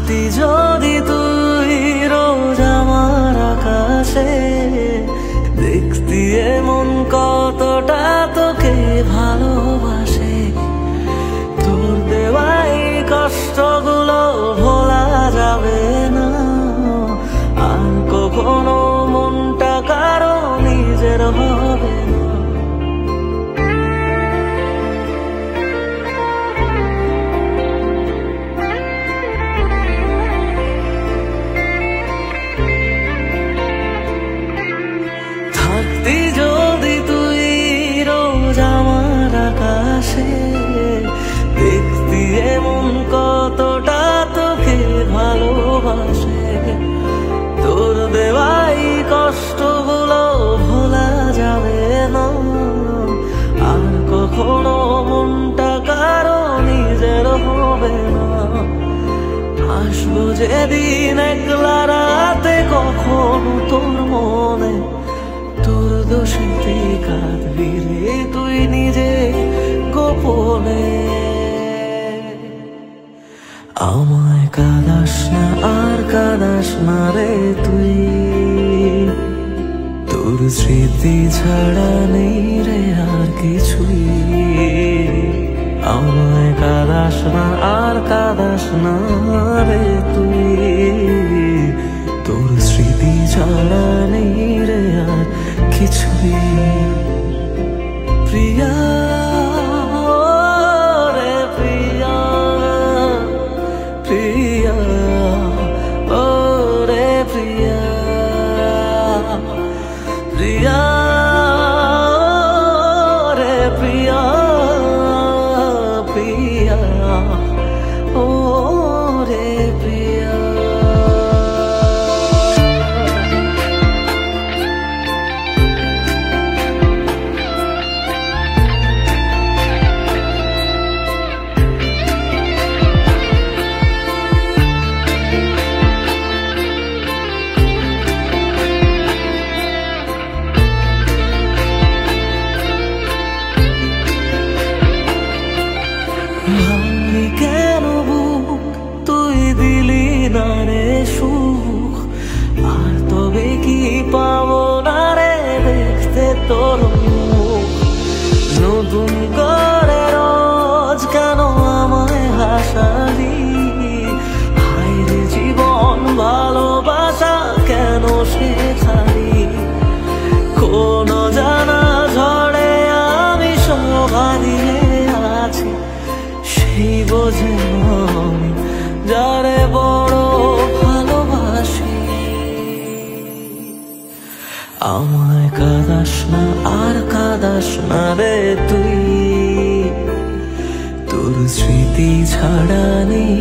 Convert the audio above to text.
থাকতি যদি তুই রোজ আমার আকাশে, দেখতি এমন কতটা তোকে ভালোবাসে। তোর দেওয়াই কষ্টগুলো ভোলা যাবে না, আর কখনো মনটা কারো নিজের হবে না। থাকতি যদি তুই রোজ আমার আকাশে, দেখতি এমন কতটা তোকে ভালোবাসে। তোর দেওয়াই কষ্টগুলো ভোলা যাবে না, আর কখনো মনটা কারো নিজের হবে না। আসবো যেদিন একলা রাতে কখনো তোর মনে, তোর দোষেতে কাঁদবি রে তুই নিজে গোপনে। আমায় কাঁদাস না আর কাঁদাস না রে তুই, তোর স্মৃতি ছাড়া নেই রে আর কিছুই। আমায় কাঁদাস না আর কাঁদাস না রে তুই, তোর স্মৃতি ছাড়া নেই রে আর কিছুই। প্রিয়া রে প্রিয়া, প্রিয়া ও রে প্রিয়া, প্রিয়া রে প্রিয়া, প্রিয়া ও রে প্রিয়া। ভাঙলি কেন বুক, তুই দিলি না রে সুখ, আর তবে কি পাবো না রে দেখতে তোর মুখ। নতুন করে রোজ কেন আমায় হাসালি, হায় রে জীবন ভালোবাসা কেন শেখালি। কোন জানা ঝড়ে আমি সব হারিয়ে আছি, সেই বোঝে আমি যারে বড় ভালোবাসি। আমায় কাঁদাস না আর কাঁদাস না রে তুই, তোর স্মৃতি ছাড়া নেই